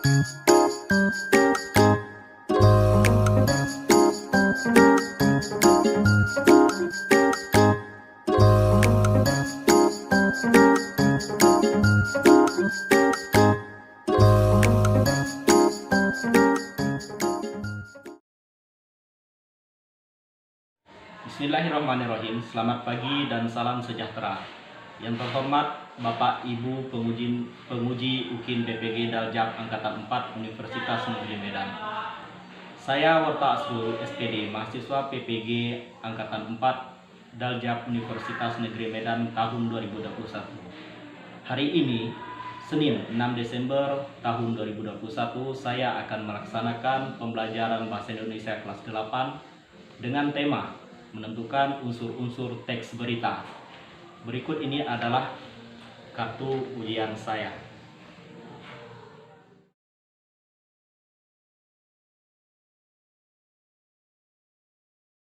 Bismillahirrahmanirrahim. Selamat pagi dan salam sejahtera. Yang terhormat Bapak Ibu penguji UKIN PPG Daljab Angkatan 4 Universitas Negeri Medan. Saya Warta Asrul SPD, mahasiswa PPG Angkatan 4 Daljab Universitas Negeri Medan tahun 2021. Hari ini, Senin 6 Desember tahun 2021, saya akan melaksanakan pembelajaran Bahasa Indonesia kelas 8 dengan tema menentukan unsur-unsur teks berita. Berikut ini adalah kartu ujian saya.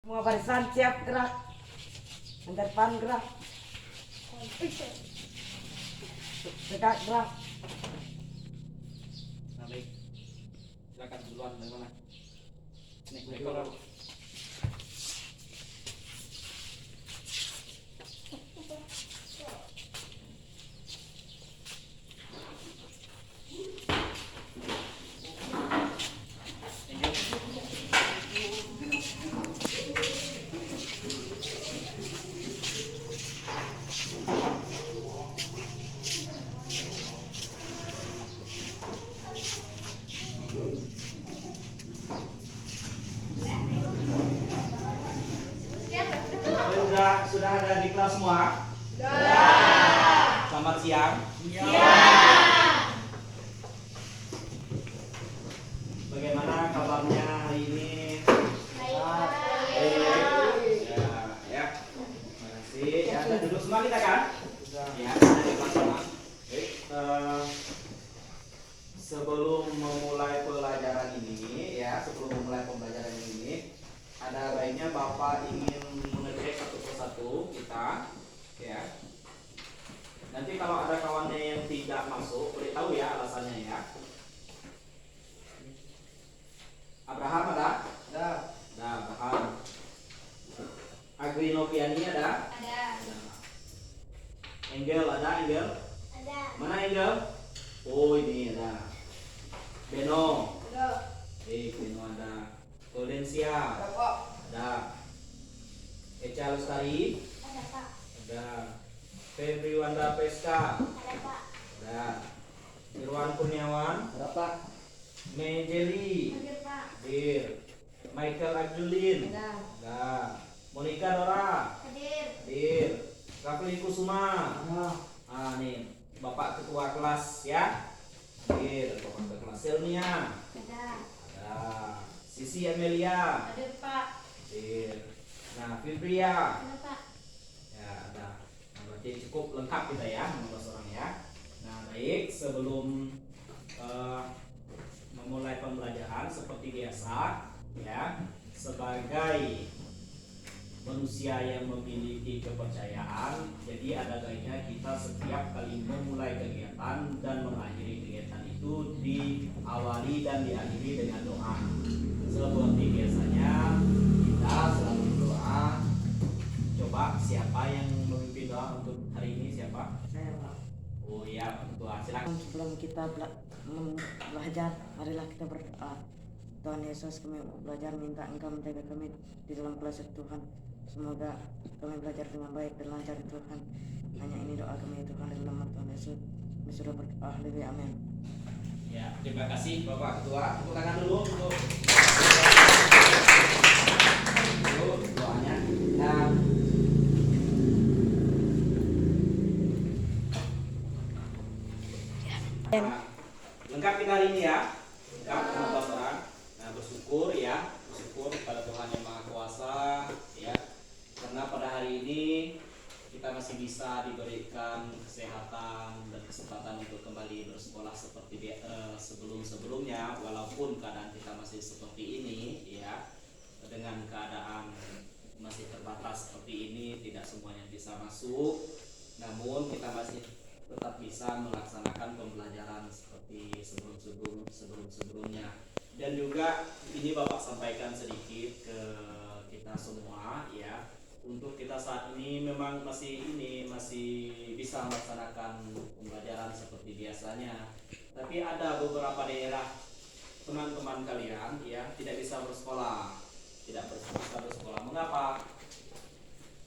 Semua barisan siap gerak. Yang depan gerak. Tegak gerak. Nah, baik. Silakan duluan dari mana? Nih, sudah ada di kelas semua? Sudah. Selamat siang. Siang. Bagaimana kabarnya hari ini? Baik. Ya. Terima kasih. Ya, sudah duduk semua kita kan? Sudah. Ya, ada di kelas semua. Baik. Sebelum memulai pembelajaran ini, ada baiknya Bapak ingin mengecek satu persatu kita, ya. Nanti kalau ada kawannya yang tidak masuk, boleh tahu ya alasannya ya. Abraham ada? Ada. Ada Abraham. Agrinopiani ada? Ada. Angel ada? Angel? Ada. Mana Angel? Oh ini ada. Beno. Ada. Beno ada. Goldensia. Ada Pak. Ada. Echa Lestari. Ada Pak. Ada. Febri Wanda Peska. Ada Pak. Ada. Irwan Kurniawan. Ada Pak. Mejeli. Ada Pak. Hadir. Michael Abdulin. Ada. Ada. Monica Dora. Hadir. Hadir. Rafli Kusuma. Ada. Ah nih, Bapak Ketua kelas ya. Hadir. Bapak Ketua kelas. Selmia. Ada. Ada. Sisi Amelia. Ada Pak. Hadir. Nah, Fibria. Ada Pak. Ya, ada. Nah, berarti cukup lengkap kita ya, 15 orang ya. Nah, baik, sebelum memulai pembelajaran seperti biasa ya, sebagai manusia yang memiliki kepercayaan, jadi ada baiknya kita setiap kali memulai kegiatan dan mengakhiri kegiatan itu diawali dan diakhiri dengan doa. Seperti biasanya kita selalu berdoa. Coba siapa yang memimpin doa untuk hari ini, siapa? Saya Pak. Oh iya, Ketua, silakan. Sebelum kita belajar, marilah kita berdoa. Tuhan Yesus, kami belajar, minta Engkau menjaga kami di dalam kelas Tuhan. Semoga kami belajar dengan baik dan lancar Tuhan. Hanya ini doa kami Tuhan, dalam nama Tuhan Yesus. Kami sudah berdoa, haleluya, amin. Ya, terima kasih Bapak Ketua. Tepuk tangan dulu untuk doanya. Nah, lengkap kita hari ini ya. Lengkap 15 orang. Nah, bersyukur ya, bersyukur kepada Tuhan yang Maha Kuasa ya. Karena pada hari ini kita masih bisa diberikan kesehatan dan kesempatan untuk kembali bersekolah seperti sebelum-sebelumnya, walaupun keadaan kita masih seperti ini ya, dengan keadaan masih terbatas seperti ini, tidak semuanya bisa masuk, namun kita masih tetap bisa melaksanakan pembelajaran seperti sebelum sebelum-sebelumnya. Dan juga ini Bapak sampaikan sedikit ke kita semua ya, untuk kita saat ini memang masih bisa melaksanakan pembelajaran seperti biasanya, tapi ada beberapa daerah teman-teman kalian ya tidak bisa bersekolah. Mengapa?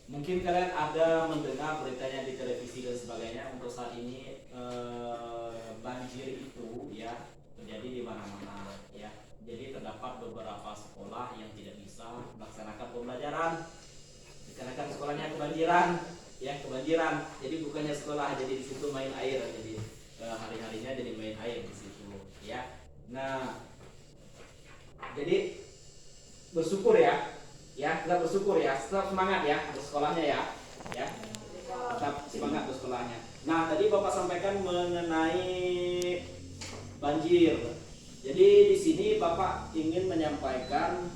Mungkin kalian ada mendengar beritanya di televisi dan sebagainya. Untuk saat ini banjir itu ya terjadi di mana-mana ya. Jadi terdapat beberapa sekolah yang tidak bisa melaksanakan pembelajaran dikarenakan sekolahnya kebanjiran. Jadi bukannya sekolah, jadi di situ main air, jadi hari-harinya jadi main air di situ ya. Nah, jadi bersyukur ya, kita bersyukur ya, tetap semangat ya untuk sekolahnya ya, tetap semangat untuk sekolahnya. Nah, tadi Bapak sampaikan mengenai banjir. Jadi di sini Bapak ingin menyampaikan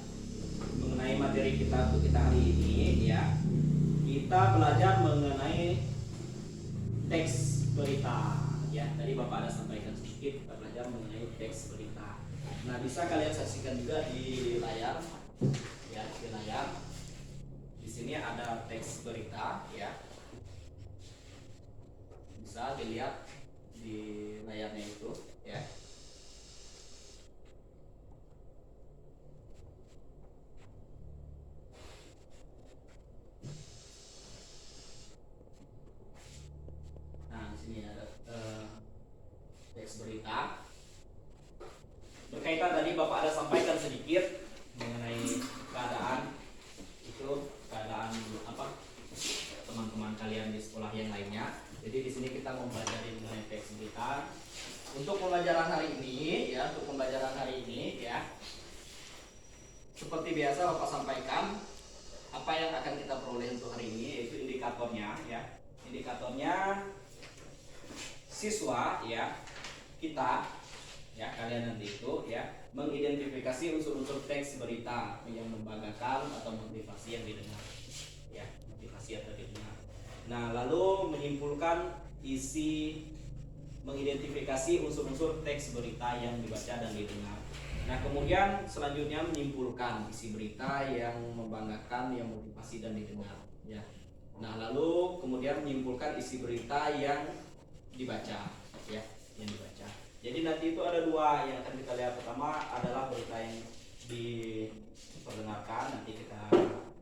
mengenai materi kita untuk kita hari ini ya. Kita belajar mengenai teks berita ya. Tadi Bapak ada sampaikan sedikit, kita belajar mengenai teks berita. Nah, bisa kalian saksikan juga di layar ya, di layar. Di sini ada teks berita ya. Bisa dilihat di layarnya itu ya. Nah, di sini ada teks berita. Berkaitan tadi Bapak ada sampaikan sedikit mengenai keadaan apa teman-teman kalian di sekolah yang lainnya. Jadi di sini kita mau belajar mengenai teks berita. Untuk pembelajaran hari ini ya, seperti biasa Bapak sampaikan apa yang akan kita peroleh untuk hari ini, yaitu indikatornya ya. Indikatornya siswa ya, kita ya, kalian nanti itu ya mengidentifikasi unsur-unsur teks berita yang membanggakan atau motivasi yang didengar ya, motivasi atau didengar. Nah, lalu mengidentifikasi unsur-unsur teks berita yang dibaca dan didengar. Nah, kemudian selanjutnya menyimpulkan isi berita yang membanggakan, yang motivasi dan didengar ya. Nah, lalu kemudian menyimpulkan isi berita yang dibaca ya, yang dibaca. Jadi nanti itu ada dua yang akan kita lihat. Pertama adalah berita yang diperdengarkan, nanti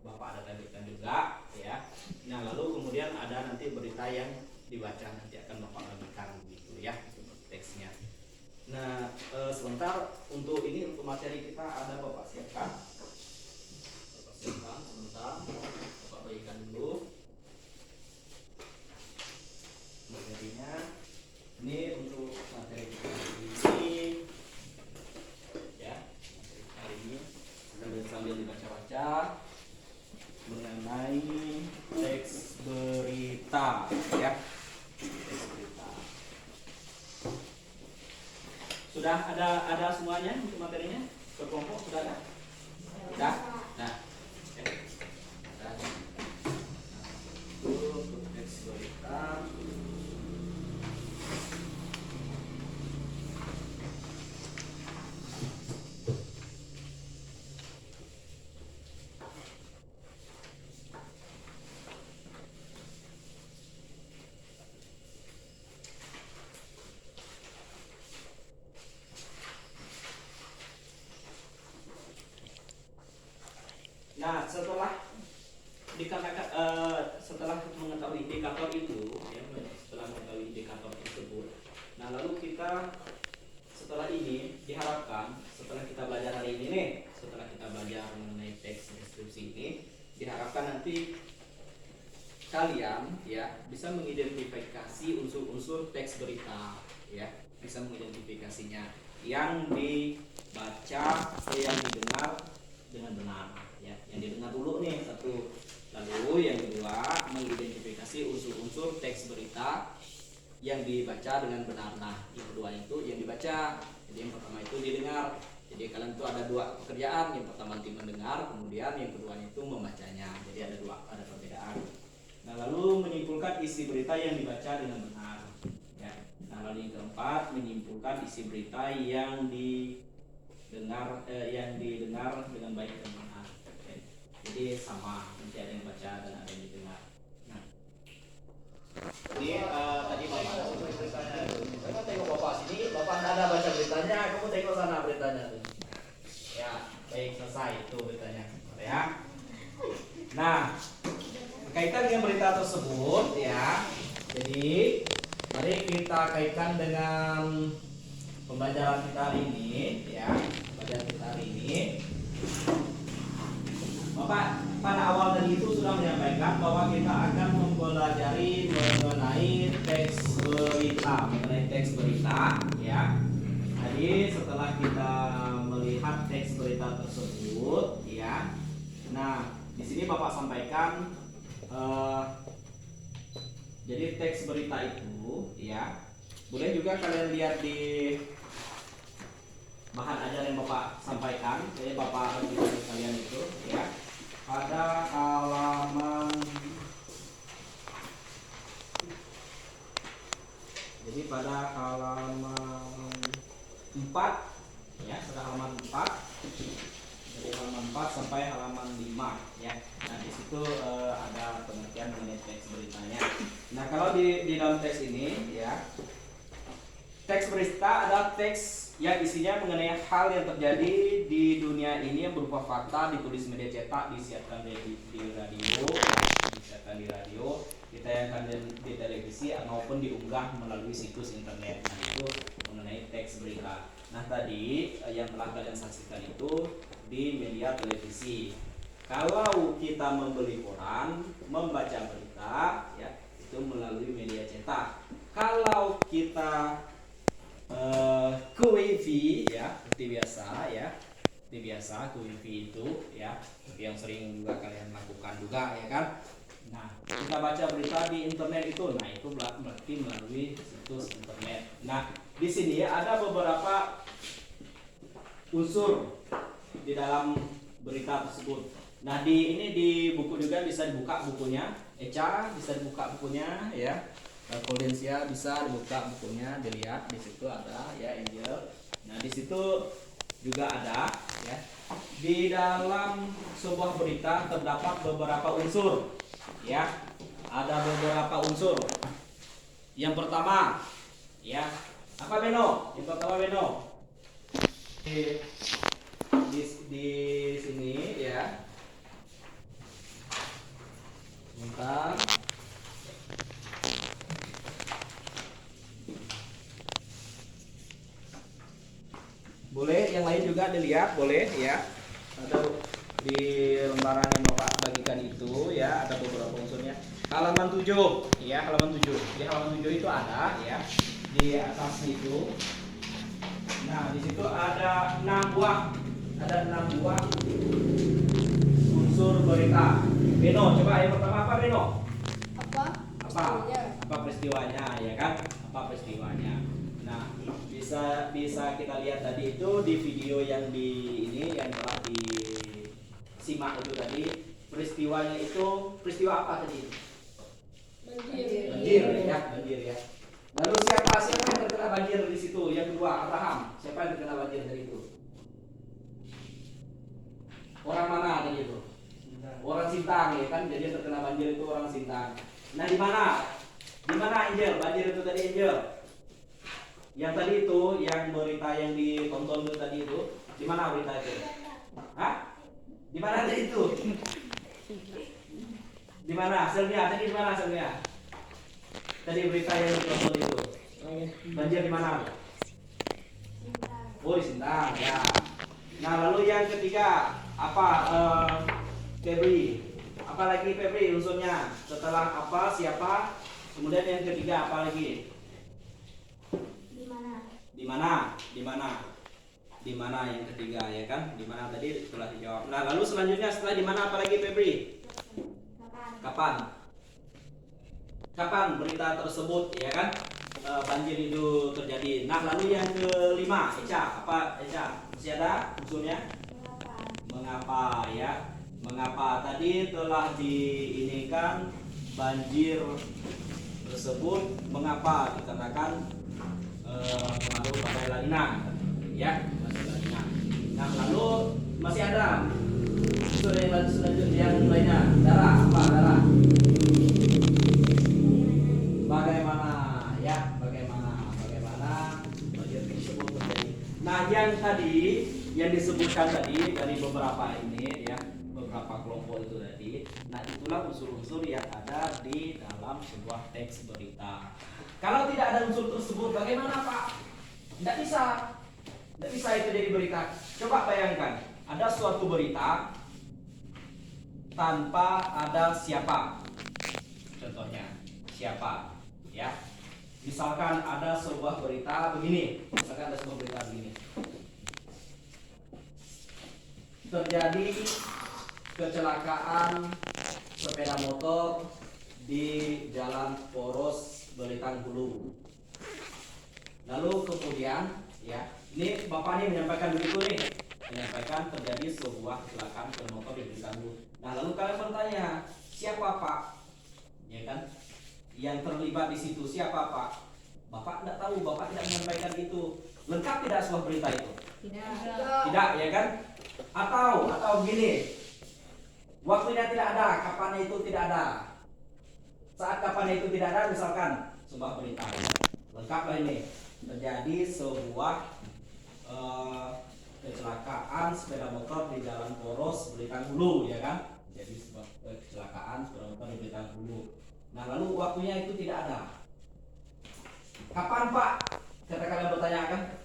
Bapak ada tampilkan juga ya. Nah, lalu kemudian ada nanti berita yang dibaca, nanti akan Bapak bagikan gitu ya, teksnya. Nah, sebentar untuk materi kita ada Bapak siapkan. Sebentar, Bapak bagikan dulu materinya. Ini untuk materi kita hari ini ya, materi hari ini sambil dibaca-baca mengenai teks berita ya, teks berita. Sudah ada semuanya untuk materinya? Kelompok sudah ada? Sudah? Nah, oke. Untuk teks berita. Nah, setelah mengetahui indikator itu, ya, setelah mengetahui indikator tersebut, nah lalu kita setelah ini diharapkan, setelah kita belajar hari ini nih, setelah kita belajar mengenai teks deskripsi ini, diharapkan nanti kalian ya bisa mengidentifikasi unsur-unsur teks berita, ya, bisa mengidentifikasinya, yang dibaca, yang didengar dengan benar. Yang didengar dulu nih satu, lalu yang kedua mengidentifikasi unsur-unsur teks berita yang dibaca dengan benar. Nah, yang kedua itu yang dibaca, jadi yang pertama itu didengar. Jadi kalian itu ada dua pekerjaan, yang pertama nanti mendengar, kemudian yang kedua itu membacanya. Jadi ada perbedaan. Nah, lalu menyimpulkan isi berita yang dibaca dengan benar ya. Nah, Nah, lalu yang keempat, menyimpulkan isi berita yang didengar dengan baik dan benar. Oke. Jadi sama, nanti ada yang baca dan ada yang didengar. Nah, ini tadi Bapak kasih beritanya. Kamu tengok Bapak sini, Bapak tidak ada baca beritanya, kamu tengok sana beritanya tuh. Ya, baik, selesai itu beritanya. Ya. Nah, berkaitan dengan berita tersebut ya. Jadi, mari kita kaitkan dengan pembelajaran kita hari ini ya. Pembelajaran kita hari ini. Bapak pada awal tadi itu sudah menyampaikan bahwa kita akan mempelajari mengenai teks berita ya. Jadi setelah kita melihat teks berita tersebut ya. Nah, di sini Bapak sampaikan jadi teks berita itu ya. Boleh juga kalian lihat di bahan ajar yang Bapak sampaikan. Jadi Bapak bagi kalian itu ya. Pada halaman pada halaman 4 ya, pada halaman 4 dari halaman 4 sampai halaman 5 ya. Nah, di situ ada pengertian mengenai teks beritanya. Nah, kalau di dalam teks ini ya, teks berita adalah teks yang isinya mengenai hal yang terjadi di dunia ini yang berupa fakta, ditulis media cetak, disiarkan di radio, ditayangkan di televisi maupun diunggah melalui situs internet. Nah, itu mengenai teks berita. Nah, tadi yang telah kalian saksikan itu di media televisi. Kalau kita membeli koran, membaca berita ya, itu melalui media cetak. Kalau kita ke wifi ya, seperti biasa ya, ke wifi itu ya, yang sering juga kalian lakukan juga ya kan. Nah, kita baca berita di internet itu, nah itu berarti melalui situs internet. Nah, di sini ada beberapa unsur di dalam berita tersebut. Nah, di buku juga bisa dibuka bukunya, Eca bisa dibuka bukunya ya. Koldensia bisa dibuka bukunya, dilihat di situ ada ya, Angel. Nah, di situ juga ada ya. Di dalam sebuah berita terdapat beberapa unsur ya. Ada beberapa unsur. Yang pertama ya, apa Beno? Yang pertama Beno. Di sini ya. Bentar. Boleh yang lain juga dilihat, boleh ya. Ada di lembaran yang Bapak bagikan itu ya, ada beberapa unsurnya. Halaman 7 ya, halaman 7. Di halaman 7 itu ada ya. Di atas itu. Nah, di situ ada 6 buah. Ada 6 buah unsur berita. Beno, coba yang pertama apa Beno? Apa peristiwanya ya kan? Apa peristiwanya? Nah, bisa kita lihat tadi itu di video yang yang telah disimak itu tadi, peristiwanya itu peristiwa apa tadi? Banjir ya. Lalu siapa yang terkena banjir di situ? Yang kedua, Abraham. Siapa yang terkena banjir dari itu? Orang mana tadi itu? Orang Sintang ya kan? Jadi yang terkena banjir itu orang Sintang. Nah, di mana? Di mana Angel? Banjir itu tadi Angel. Yang tadi itu, yang berita yang ditonton itu tadi itu, di mana berita itu? Hah? Di mana tadi itu? Di mana? Selmia, tadi di mana Selmia? Tadi berita yang ditonton itu. Banjir di mana? Oh, di Sintang, ya. Nah, lalu yang ketiga, apa? Febri. Apa lagi Febri unsurnya? Setelah apa, siapa? Kemudian yang ketiga apa lagi? Di mana yang ketiga ya kan? Di mana tadi telah dijawab. Nah, lalu selanjutnya setelah di mana apa lagi Febri? Kapan berita tersebut ya kan? Banjir itu terjadi. Nah, lalu yang kelima, Eca, apa Eca? Masih ada unsurnya? Mengapa ya? Mengapa tadi telah diinikan banjir tersebut? Mengapa dikatakan pengaruh pada lanina, ya, pada lanina. Nah, lalu masih ada unsur yang lainnya. Darah, apa darah? Bagaimana ya? Bagaimana banjir tersebut terjadi? Nah, yang tadi yang disebutkan tadi dari beberapa ini ya, beberapa kelompok itu tadi. Nah, itulah unsur-unsur yang ada di dalam sebuah teks berita. Kalau tidak ada unsur tersebut, bagaimana Pak? Tidak bisa itu jadi berita. Coba bayangkan, ada suatu berita tanpa ada siapa. Contohnya, siapa? Ya. Misalkan ada sebuah berita begini. Terjadi kecelakaan sepeda motor di Jalan Poros Belitung Hulu. Lalu kemudian ya, ini Bapak ini menyampaikan begitu nih, menyampaikan terjadi sebuah kecelakaan sepeda motor di Belitung Hulu. Nah, lalu kalian bertanya, siapa Pak? Ya kan? Yang terlibat di situ siapa Pak? Bapak tidak tahu, Bapak tidak menyampaikan itu. Lengkap tidak sebuah berita itu? Tidak, ya kan? Atau begini, waktunya tidak ada, kapan itu tidak ada. Saat kapan itu tidak ada, misalkan sebuah berita. Lengkaplah ini. Terjadi sebuah kecelakaan sepeda motor di Jalan Poros Belitung Hulu, ya kan? Jadi sebuah kecelakaan sepeda motor di Belitung Hulu. Nah, lalu waktunya itu tidak ada. Kapan Pak? Kata kalian bertanya kan?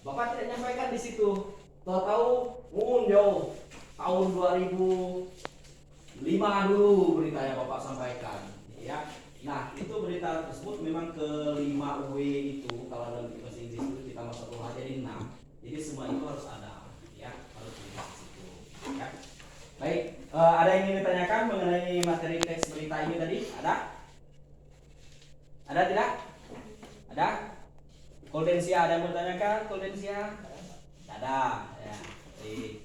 Bapak tidak menyampaikan di situ. Tahu-tahu jauh tahun 2005 dulu beritanya Bapak sampaikan, ya. Nah, itu berita tersebut memang ke-5W itu kalau dalam bahasa Inggris itu kita masuk rumah jadi 6. Jadi semua itu harus ada, ya, harus di situ, ya. Baik, ada yang ingin ditanyakan mengenai materi teks berita ini tadi? Ada? Ada tidak? Ada? Koldensia ada yang bertanyakan? Koldensia? Ada, ya. Baik.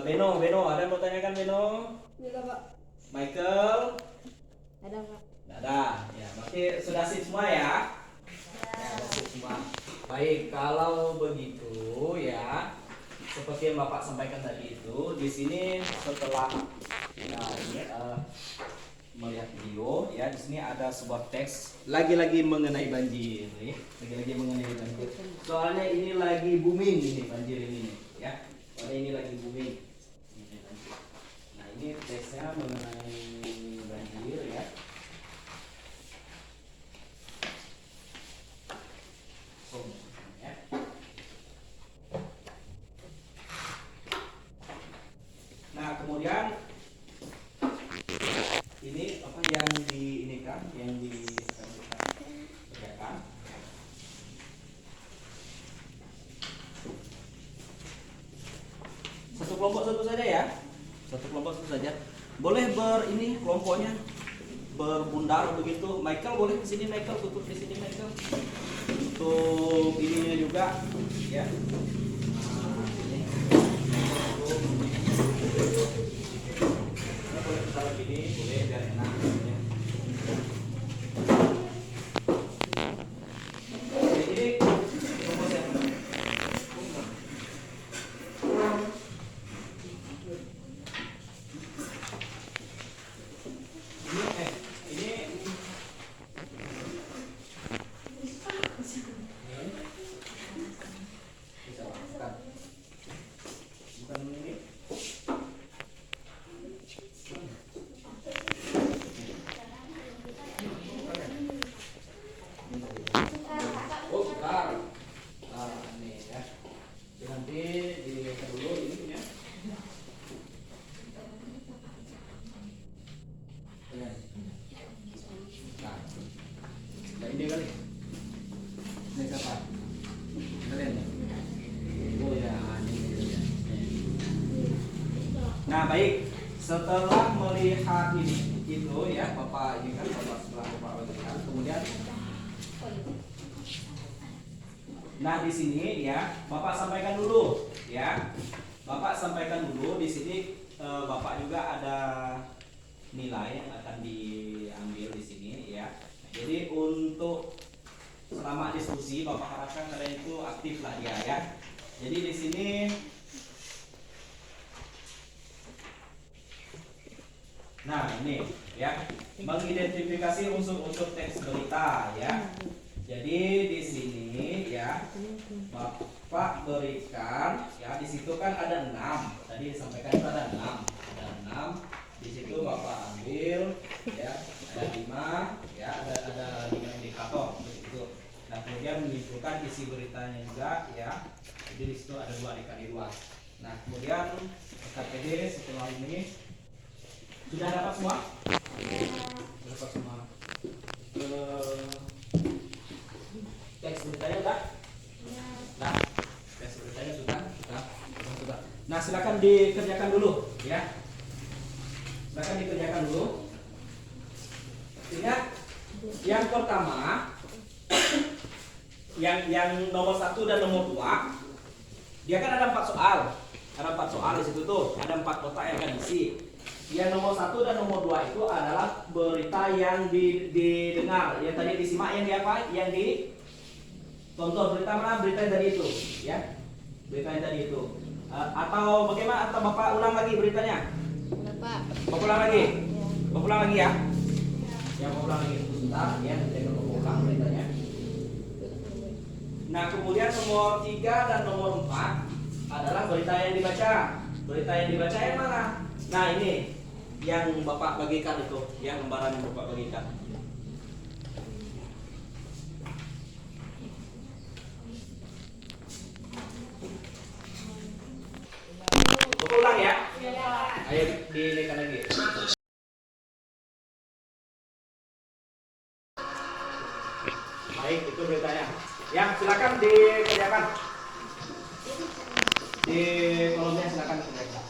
Beno, ada yang bertanyakan Beno? Tidak Pak. Michael? Ada Pak. Ada, ya. Berarti sudah sip semua ya? Ya, sudah sip semua. Baik, kalau begitu ya, seperti yang Bapak sampaikan tadi itu, di sini setelah melihat video ya, di sini ada sebuah teks lagi-lagi mengenai banjir, ya. Lagi-lagi mengenai banjir. Soalnya ini lagi booming ini banjir ini, ya. Soalnya ini lagi booming. Nah, ini teksnya mengenai banjir ya. Nah, kemudian ini apa yang dikerjakan. Satu kelompok satu saja ya. Satu kelompok satu saja. Boleh kelompoknya berbundar begitu. Michael boleh di sini, Michael tutup di sini, Michael. Untuk ininya juga ya. Boleh taruh gini, boleh biar enak. Ya. Jadi kelompok siapa? Ini kali. Ini siapa? Kalian. Oh ya, ini. Nah, baik. Setelah melihat ini itu ya, Bapak ini kan setelah Bapak bagikan, kemudian nah di sini ya, Bapak sampaikan dulu ya. Bapak sampaikan dulu di sini Bapak juga ada nilai yang akan diambil di sini ya. Jadi untuk selama diskusi Bapak harapkan kalian itu aktif lah ya. Jadi di sini nah ini ya, mengidentifikasi unsur-unsur teks berita ya. Jadi di sini ya Bapak berikan ya, di situ kan ada 6. Tadi disampaikan itu ada 6. Ada 6. Di situ Bapak ambil ya, ada 5 ya, ada 5 indikator begitu. Nah, kemudian menyimpulkan isi beritanya juga ya. Jadi di situ ada 2 dikali 2. Nah, kemudian KPD setelah ini sudah dapat semua? Dapat semua. Teks beritanya sudah? Nah, teks beritanya sudah. Nah, silakan dikerjakan dulu ya. Silakan dikerjakan dulu. Ingat, yang pertama yang nomor 1 dan nomor 2 dia kan ada 4 soal. Ada 4 soal di situ tuh, ada 4 kotak yang akan diisi. Yang nomor 1 dan nomor 2 itu adalah berita yang didengar, yang tadi disimak, yang di apa? Yang ditonton. Berita mana? Berita yang tadi itu, ya. Berita yang tadi itu. Atau bagaimana? Atau Bapak ulang lagi beritanya? Bapak ulang lagi? Ya. Bapak ulang lagi ya? Ya, Bapak ulang lagi sebentar ya. Saya Bapak ulang beritanya. Nah, kemudian nomor 3 dan nomor 4 adalah berita yang dibaca. Berita yang dibaca yang mana? Nah, ini yang Bapak bagikan itu, yang lembaran yang Bapak bagikan. Bapak ulang ya? Ayo dinaikkan lagi. Baik, itu beritanya. Ya, silakan dikerjakan. Di kolomnya silakan dikerjakan.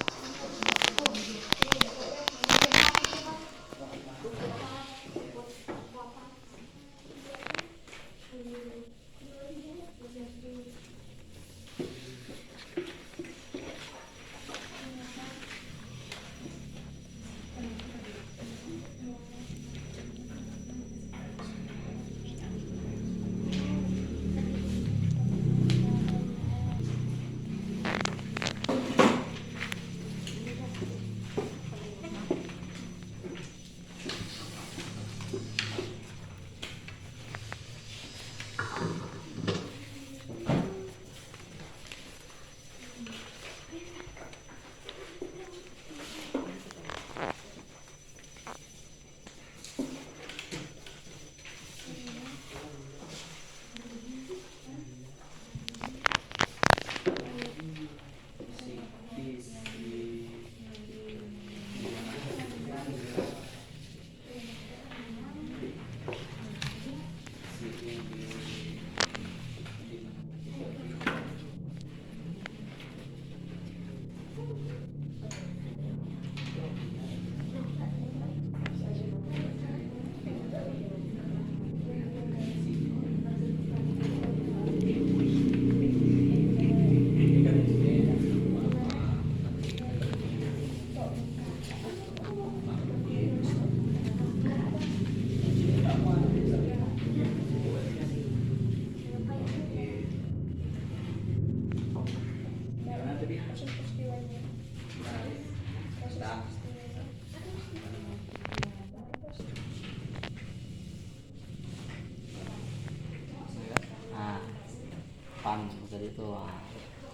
Tadi itu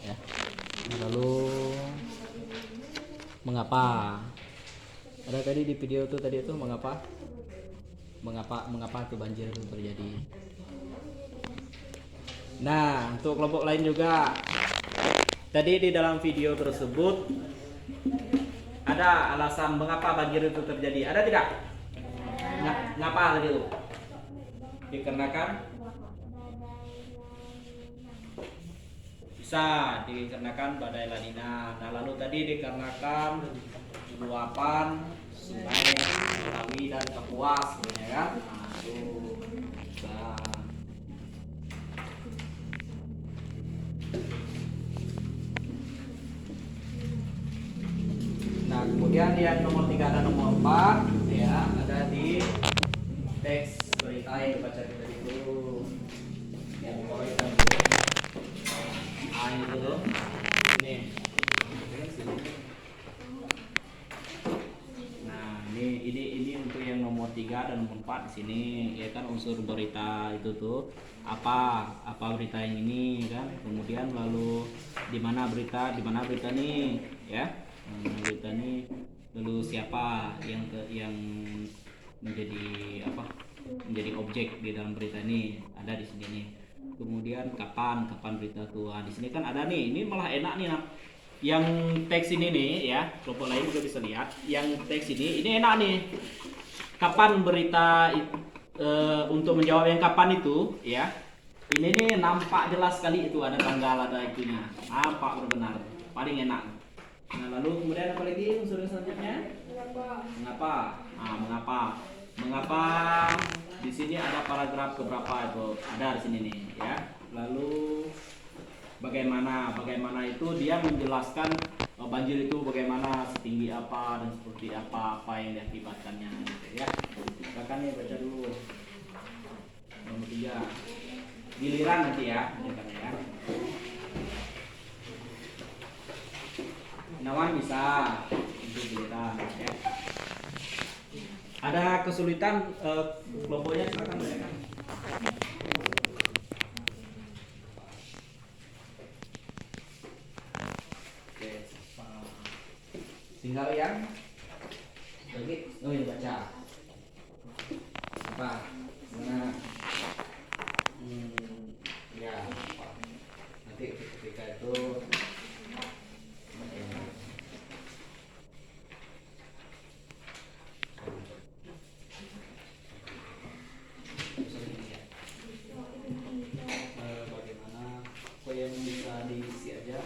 ya. Lalu mengapa? Ada tadi di video tuh tadi itu mengapa tuh banjir itu terjadi. Nah, untuk kelompok lain juga. Tadi di dalam video tersebut ada alasan mengapa banjir itu terjadi. Ada tidak? Ngapa tadi itu? Dikarenakan bisa dikarenakan badai La Nina. Nah, lalu tadi dikarenakan luapan sungai Rawi dan Kapuas, ya kan? Nah, itu. Nah, kemudian yang nomor 3 dan nomor 4 ya ada di teks berita yang dibaca tadi itu. Yang bawah hitam itu. Ah itu tuh. Ini. Nah, ini untuk yang nomor 3 dan nomor 4 di sini ya kan, unsur berita itu tuh apa berita yang ini kan. Kemudian lalu di mana berita nih ya. Berita nih, lalu siapa yang menjadi menjadi objek di dalam berita ini ada di sini nih. Kemudian kapan berita tuh. Di sini kan ada nih, ini malah enak nih nak. Yang teks ini nih ya, kelompok lain juga bisa lihat. Yang teks ini enak nih. Kapan berita untuk menjawab yang kapan itu ya. Ini nih nampak jelas sekali itu ada tanggal, ada itunya. Nampak benar, paling enak. Nah, lalu kemudian apa lagi unsur selanjutnya? Mengapa? Mengapa? Di sini ada paragraf keberapa itu? Ada di sini nih ya. Lalu bagaimana itu dia menjelaskan banjir itu bagaimana, setinggi apa dan seperti apa yang diakibatkannya gitu ya. Silakan nih baca dulu. Nomor 3. Giliran nanti ya. Nawan bisa untuk giliran ya. Ada kesulitan kelompoknya, silakan mereka. Tinggal yang lagi, ini baca apa mana ya apa. Nanti ketika itu bagaimana kok yang bisa diisi aja.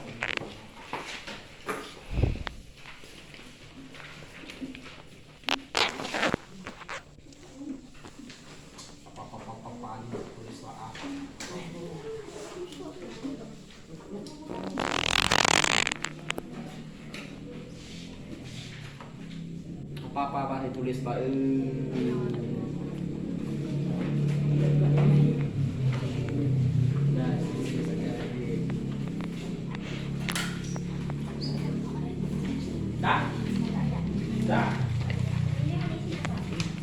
Apa ditulis Mbak. Nah, sini saja lagi. Dah?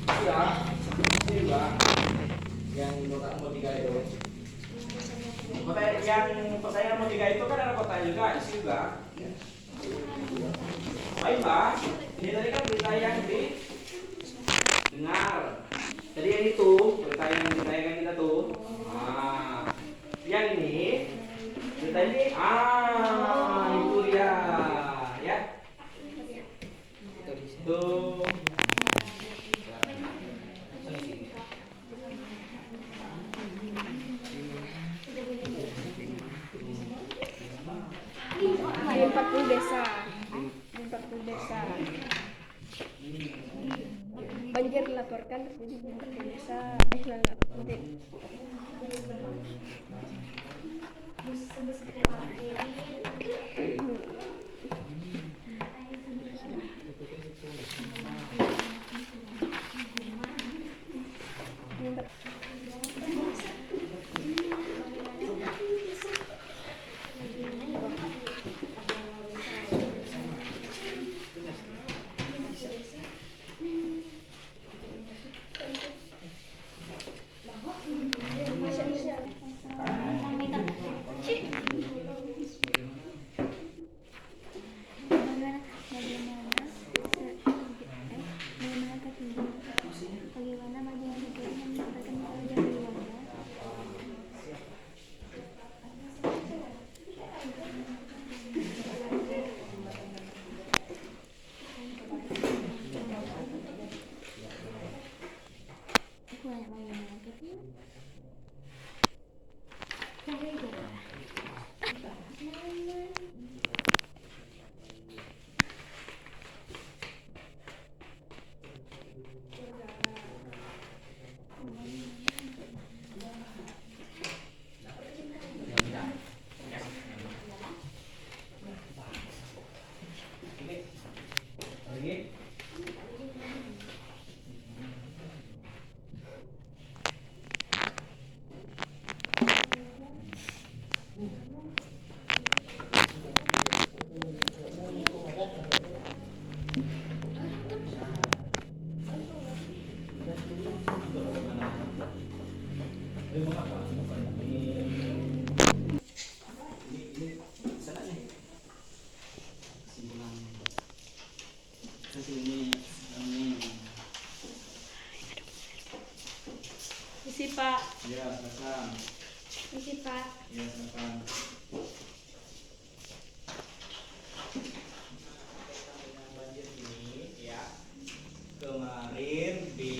Iya. Ini Mbak. Yang kota nomor 3 itu. Pertanyaan nomor 3 itu kan ada kota juga, isi juga. Baik Mbak, ini tadi kan berita yang didengar. Jadi yang itu berita yang ditayangkan kita tuh. Yang ini berita ini, itu dia, ya. Tuh. Di 40 desa. Banjir dilaporkan terjadi di 40 desa. Nanti. Isi Pak. Ya, silakan. Banjir ini ya. Kemarin di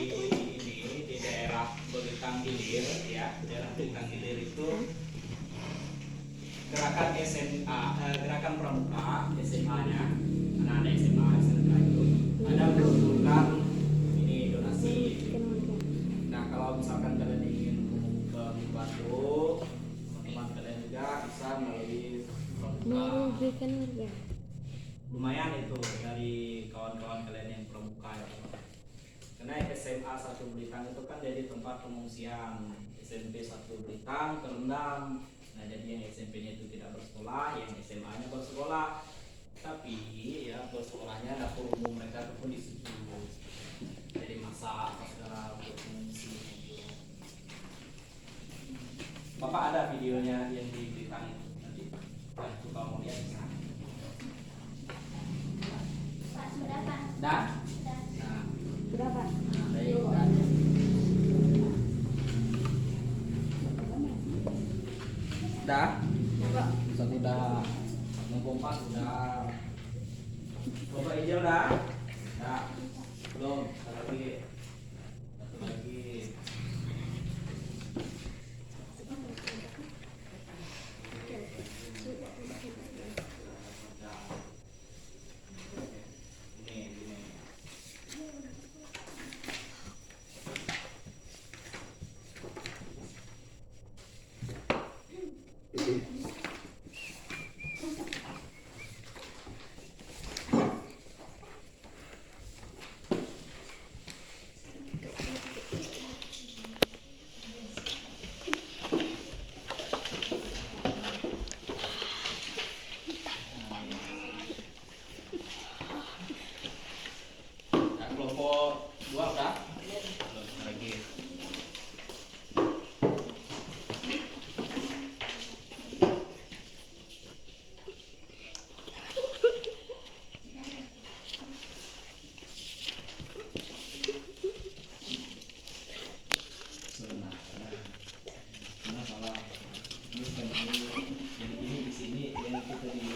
daerah Belitung Hilir ya, daerah Belitung Hilir itu gerakan SMA, gerakan pramuka SMA-nya, anak-anak SMA SMK itu ada mengumpulkan ini donasi. Nah, kalau misalkan kalian ingin membantu teman-teman kalian juga bisa melalui pramuka. Lumayan itu dari kawan-kawan kalian yang pramuka ya. Karena SMA 1 Blitar itu kan jadi tempat pengungsian, SMP 1 Blitar terendam. Nah, jadi yang SMP-nya itu tidak bersekolah, yang SMA-nya bersekolah. Tapi ya bersekolahnya dapur umum mereka itu pun di situ. Jadi masak segala untuk mengungsi. Bapak ada videonya yang di Blitar itu nanti. Nah, kalau mau lihat bisa. Dah? Nah, Berapa? nah baik. Dah. Dah? Satu dah. Memompa sudah. Bapak hijau dah? Dah. Belum. Satu lagi. Satu lagi. Ini. Nah, kelompok 2 udah? Belum lagi. Nah, salah. Ini bukan ini. Jadi ini di sini yang kita di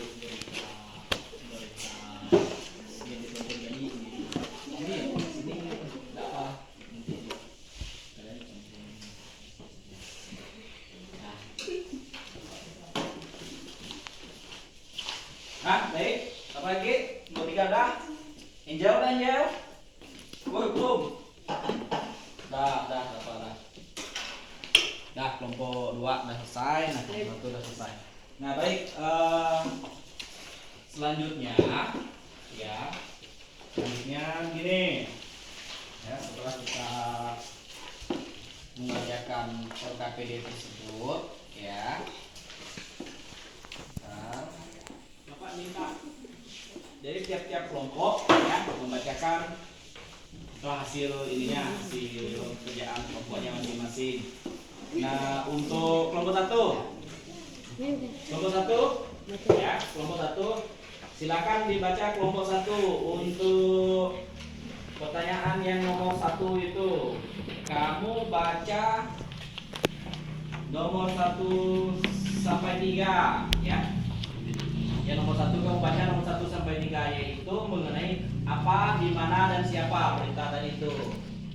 berita yang ditonton tadi ini. Jadi di sini enggak apa nanti kalian campur. Nah, baik. Apa lagi? Mau 3 dah? Hijau dah, hijau. Woi, belum. Dah, apa dah. Dah, kelompok 2 dah selesai. Nah, kelompok 1 dah selesai. Nah, baik. Selanjutnya, ya. Selanjutnya gini. Ya, setelah kita mengerjakan LKPD tersebut, ya. Nah, Bapak minta. Jadi tiap-tiap kelompok ya membacakan hasil ininya, hasil kerjaan kelompoknya masing-masing. Nah, untuk kelompok 1, ya, kelompok 1, silakan dibaca kelompok 1 untuk pertanyaan yang nomor 1 itu. Kamu baca nomor 1 sampai 3, ya. Yang nomor 1 kamu baca nomor 1 sampai 3, yaitu mengenai apa, di mana, dan siapa perintah tadi itu.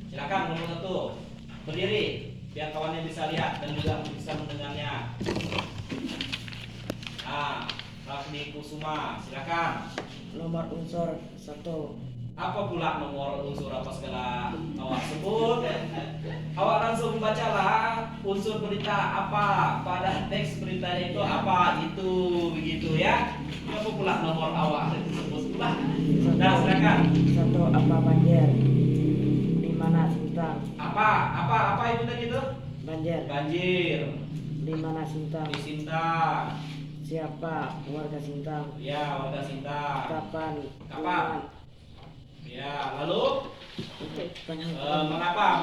Silakan nomor 1 berdiri biar kawannya bisa lihat dan juga bisa mendengarnya. Nah, Rafni Kusuma, silakan. Nomor unsur 1. Apa pula nomor unsur apa segala awak sebut? Awak langsung bacalah unsur berita apa pada teks beritanya itu apa, itu begitu ya. Apa pula nomor awak sebut pula? Nah, silakan. 1. Apa banjir? Di mana Sintang? Apa itu tadi itu? Banjir. Banjir. Di mana Sintang? Di Sintang. Siapa warga Sintang? Ya, warga Sintang. Kapan? Kapan? Ya, lalu Penghentian. mengapa?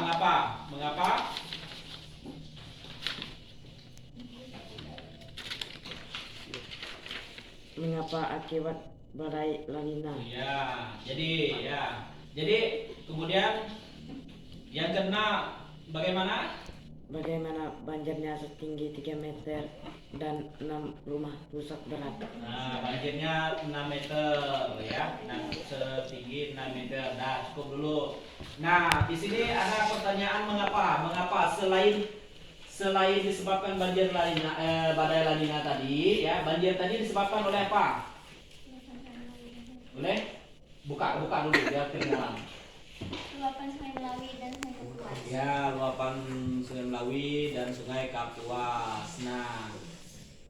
Mengapa akibat badai La Nina? Ya, jadi kemudian yang kena bagaimana? bagaimana banjirnya setinggi 3 meter dan 6 rumah rusak berat. Nah, banjirnya 6 meter ya, setinggi 6 meter. Nah, cukup dulu. Nah, di sini ada pertanyaan mengapa selain disebabkan banjir badai La Nina tadi ya, banjir tadi disebabkan oleh apa? Oleh buka dulu biar kedengaran. Luapan Sungai Melawi dan Sungai Kapuas. Ya, luapan Sungai Melawi dan Sungai Kapuas. Nah,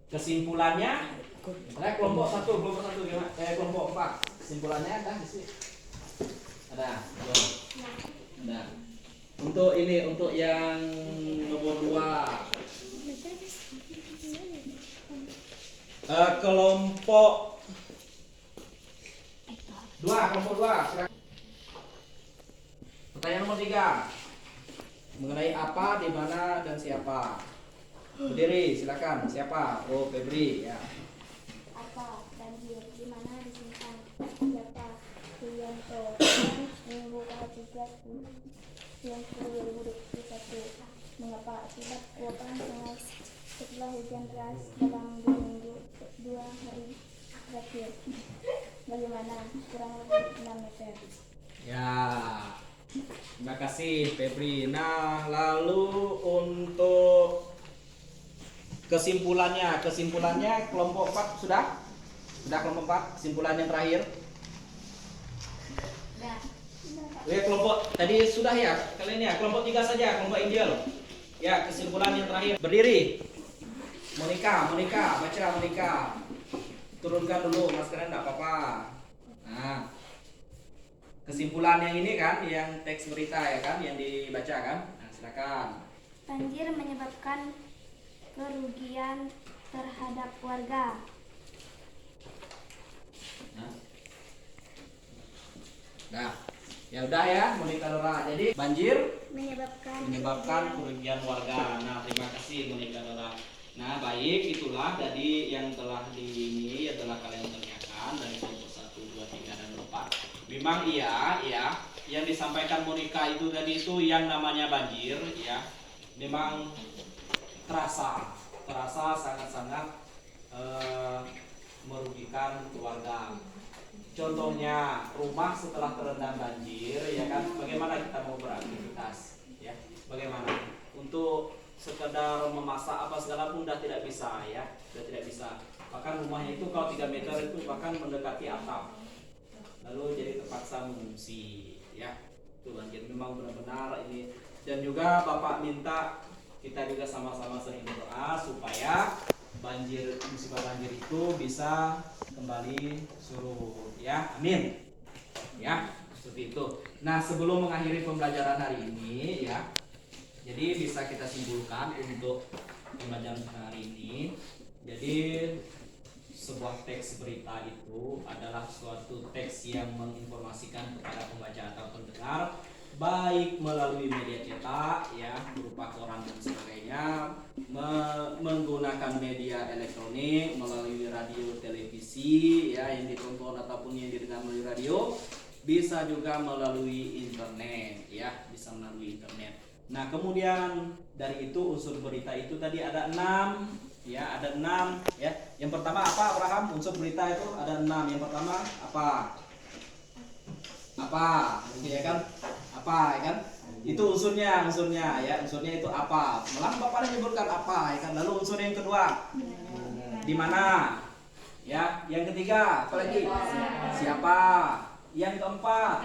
kesimpulannya kelompok 1 gimana? Kelompok 4. Kesimpulannya ada di sini. Ada. Belum. Ada. Untuk yang nomor 2. Kelompok 2. Silakan. Pertanyaan nomor 3. Mengenai apa, di mana, dan siapa. Berdiri, silakan. Siapa? Oh, Febri ya. Apa? Banjir. Di mana disimpan? Siapa? Suyanto. Minggu ke-13 bulan 2021. Mengapa? Akibat luapan sungai setelah hujan deras dalam 2 hari terakhir. Bagaimana? Kurang lebih 6 meter. Ya. Terima kasih Febri. Nah, lalu untuk kesimpulannya kelompok 4 sudah kelompok 4 kesimpulan yang terakhir. Oke, kelompok tadi sudah ya kalian ya, kelompok 3 saja, kelompok Angel. Ya, kesimpulan yang terakhir. Berdiri. Monica, baca Monica. Turunkan dulu maskernya, enggak apa-apa. Nah, kesimpulan yang ini kan, yang teks berita ya kan, yang dibaca kan. Nah, silakan. Banjir menyebabkan kerugian terhadap warga. Nah, ya udah ya, Monica Dora. Jadi banjir menyebabkan kerugian warga. Nah, terima kasih Monica Dora. Nah, baik, itulah tadi yang telah kalian tanyakan dari kelompok 1, 2, 3 dan 4. Memang iya, yang disampaikan Monica itu tadi itu yang namanya banjir ya. Memang terasa sangat-sangat merugikan keluarga. Contohnya rumah setelah terendam banjir ya kan, bagaimana kita mau beraktivitas ya, bagaimana untuk sekedar memasak apa segala pun sudah tidak bisa ya, bahkan rumahnya itu kalau 3 meter itu bahkan mendekati atap, lalu jadi terpaksa mengungsi ya. Itu banjir memang benar-benar ini, dan juga Bapak minta kita juga sama-sama sering berdoa supaya musibah banjir itu bisa kembali surut ya, amin ya, seperti itu. Nah, sebelum mengakhiri pembelajaran hari ini ya, jadi bisa kita simpulkan untuk pembelajaran hari ini. Jadi sebuah teks berita itu adalah suatu teks yang menginformasikan kepada pembaca atau pendengar, baik melalui media cetak ya, berupa koran dan sebagainya, menggunakan media elektronik, melalui radio televisi ya yang ditonton ataupun yang didengar melalui radio, bisa juga melalui internet ya, bisa melalui internet. Nah, kemudian dari itu unsur berita itu tadi ada 6 ya, ada 6 ya. Yang pertama apa, Abraham? Unsur berita itu ada 6. Yang pertama apa ya kan, apa ya kan, itu unsurnya ya, unsurnya itu apa, malah Bapak menyebutkan apa ya kan. Lalu unsur yang kedua di mana ya, yang ketiga apa lagi, siapa, yang keempat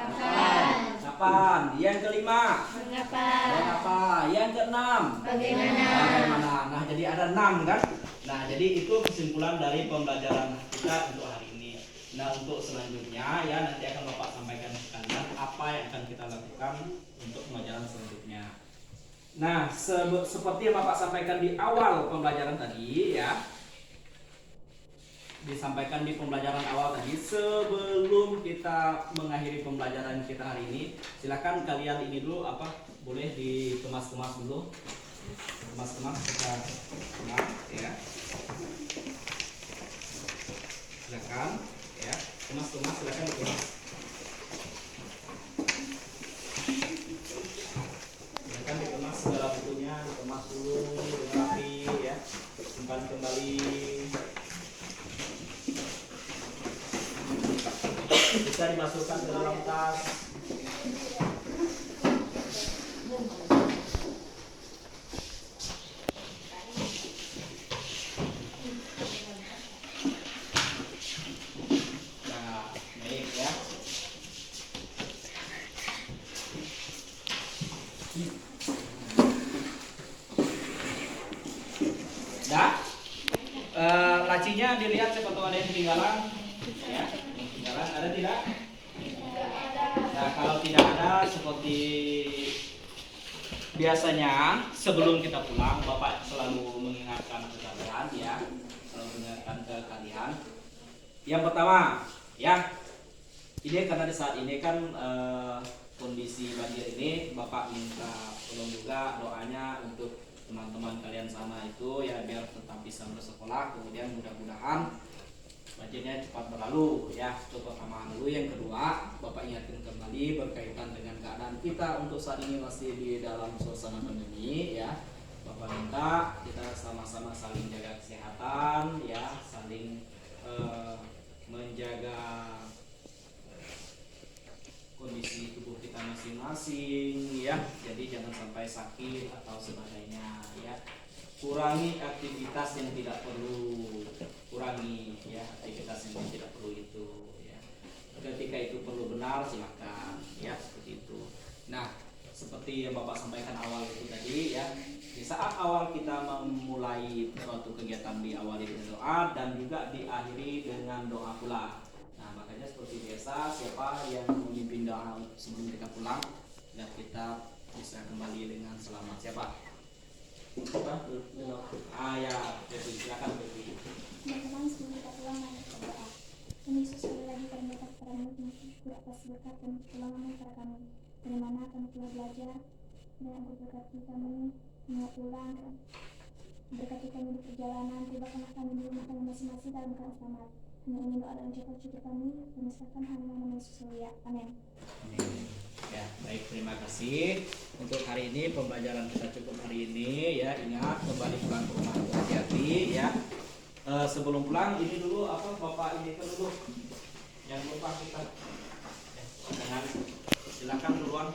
kapan, yang kelima mengapa, yang keenam bagaimana. Nah, jadi ada 6 kan. Nah, jadi itu kesimpulan dari pembelajaran kita untuk hari ini. Nah, untuk selanjutnya ya nanti akan Bapak sampaikan sekalian apa yang akan kita lakukan untuk pembelajaran selanjutnya. Nah, seperti yang Bapak sampaikan di awal pembelajaran tadi ya, disampaikan di pembelajaran awal tadi, sebelum kita mengakhiri pembelajaran kita hari ini, silakan kalian ini dulu boleh dikemas-kemas dulu, kita kemas ya, silakan ya, kemas silakan dikemas, silakan dikemas segala bukunya, dikemas bisa dimasukkan ke dalam tas. Nah, baik ya. Dah? Lacinya dilihat siapa tahu ada yang ketinggalan. Ya, ketinggalan ada tidak? Nah, kalau tidak ada seperti biasanya sebelum kita pulang, Bapak selalu mengingatkan ke kalian ya, selalu mengingatkan ke kalian. Yang pertama, ya, ini karena di saat ini kan kondisi banjir ini, Bapak minta tolong juga doanya untuk teman-teman kalian sama itu ya biar tetap bisa bersekolah. Kemudian mudah-mudahan banjirnya cepat berlalu ya. Itu pertama dulu. Yang kedua, Bapak ingatkan kembali berkaitan dengan keadaan kita untuk saat ini masih di dalam suasana pandemi ya. Bapak minta kita sama-sama saling jaga kesehatan ya, saling menjaga kondisi tubuh kita masing-masing ya. Jadi jangan sampai sakit atau sebagainya ya. Kurangi aktivitas yang tidak perlu, kurangi ya aktivitas yang tidak perlu itu ya. Ketika itu perlu benar silakan ya, seperti itu. Nah, seperti yang Bapak sampaikan awal itu tadi ya, di saat awal kita memulai suatu kegiatan diawali dengan doa dan juga diakhiri dengan doa pula. Nah, makanya seperti biasa, siapa yang memimpin doa sebelum kita pulang dan kita bisa kembali dengan selamat. Siapa? Ya, Pepi, silakan Pepi. Teman-teman, sebelum kita pulang, mari kita berdoa. Tuhan Yesus, sekali lagi kami datang kepadamu dengan syukur atas berkat dan pertolongan kepada kami. Dari mana kami telah belajar dan Engkau berkati kami hingga pulang. Berkati kami di perjalanan, tibakanlah kami di rumah kami masing-masing dalam keadaan selamat. Hanya ingin doa dan ucapan syukur kami, kami serahkan hanya nama Yesus mulia. Amin. Ya, baik, terima kasih. Untuk hari ini pembelajaran kita cukup hari ini ya. Ingat kembali pulang ke rumah hati-hati ya. Sebelum pulang ini dulu apa Bapak ini dulu. Jangan lupa kita. Silakan duluan.